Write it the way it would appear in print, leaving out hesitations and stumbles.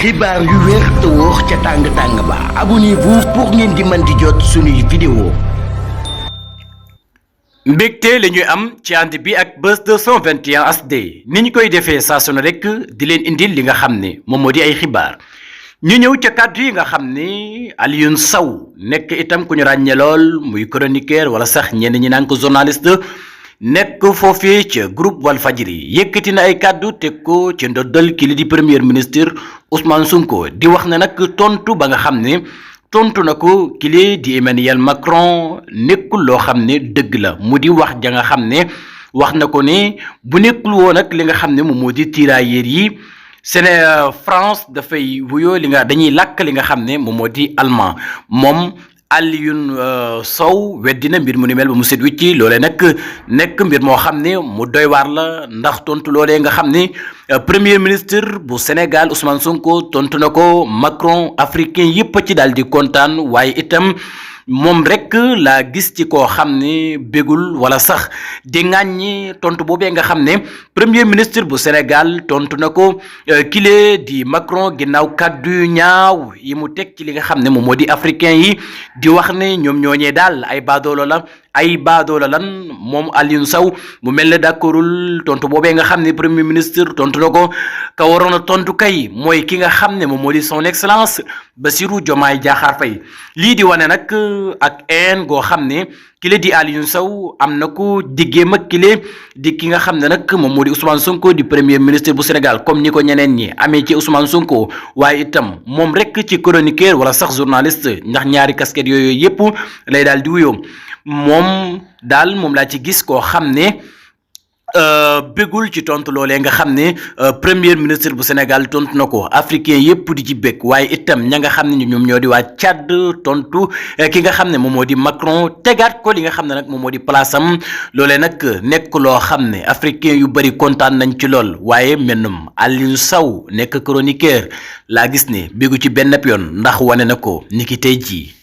xibaar yu wér te wóor ca tàng-tàng ba abonnez-vous pour ngeen di mën di jot suñuy vidéo. mbégte la ñuy am ci ànd bi ak Buzz 221 HD ni ñu koy defee saa su ne rek di leen indil li nga xam ne moom moo di ay xibaar ñu ñëw ca kàddu yi nga xam ni Alioune Sow nekk itam ku ñu ràññee lool muy chroniqueur wala sax ñenn ñi naan ko journaliste nekk foofee ca groupe Walfadjri yëkkati na ay kàddu teg ko ci ndoddal ki li di premier ministre Ousmane Sonko di wax ne nag tontu ba nga xam ne tontu na ko kile di Emmanuel Macron nekkul loo xam ne dëgg la mu di wax ja nga xam ne wax na ko ne bu nekkul woon ak li nga xam ne moom moo di tirailleurs yi France dafay wuyoo li nga dañuy làkk li nga xam ne moom moo di allemand moom Alioune Sow weddina mbir mu ni mel ba mu set wicci loolee nag nekk mbir moo xam ne mu doy waar la ndax tontu loolee nga xam ne premier ministre bu Sénégal Ousmane Sonko tontu na ko Macron africain yëpp ci daal di kontaan waaye itam moom rek laa gis ci koo xam ne bégul wala sax di ŋàññi tontu boobee nga xam ne premier ministre bu Sénégal tontu na ko kile di Macron ginnaaw kàddu ñaaw yi mu teg ci li nga xam ne moom moo di africain yi di wax ne ñoom ñooñee daal ay baadoolo la ay baadoola lan moom Alioune Sow mu mel ne d'accordul tontu boobee nga xam ne premier ministre tontu na ko ka waroon a tontu kay mooy ki nga xam ne moom moo di son excellence Bassirou Diomaye Diakhar Faye lii di wane nag ak een goo xam ne kile di Alioune Sow am na ko diggéem ak kile di ki nga xam ne nag moom moo di Ousmane Sonko di premier ministre bu Sénégal comme ni ko ñeneen ñi amee ci Ousmane Sonko waaye itam moom rek ci chroniqueur wala sax journaliste ndax ñaari casquette yooyu yépp lay daal di wuyoo moom daal moom laa ci gis koo xam ne bégul ci tontu loolee nga xam ne premier ministre bu Sénégal tontu na ko africain yépp di ci bég waaye itam ña nga xam ne ñoom ñoo di waa Tchad tontu ki nga xam ne moom moo di Macron tegaat ko li nga xam ne nag moom moo di place am loolee nag nekk loo xam ne africain yu bëri kontaan nañ ci lool waaye mennum Alioune Sow nekk chroniqueur laa gis ne bégu ci benn yoon ndax wane na ko niki tey jii.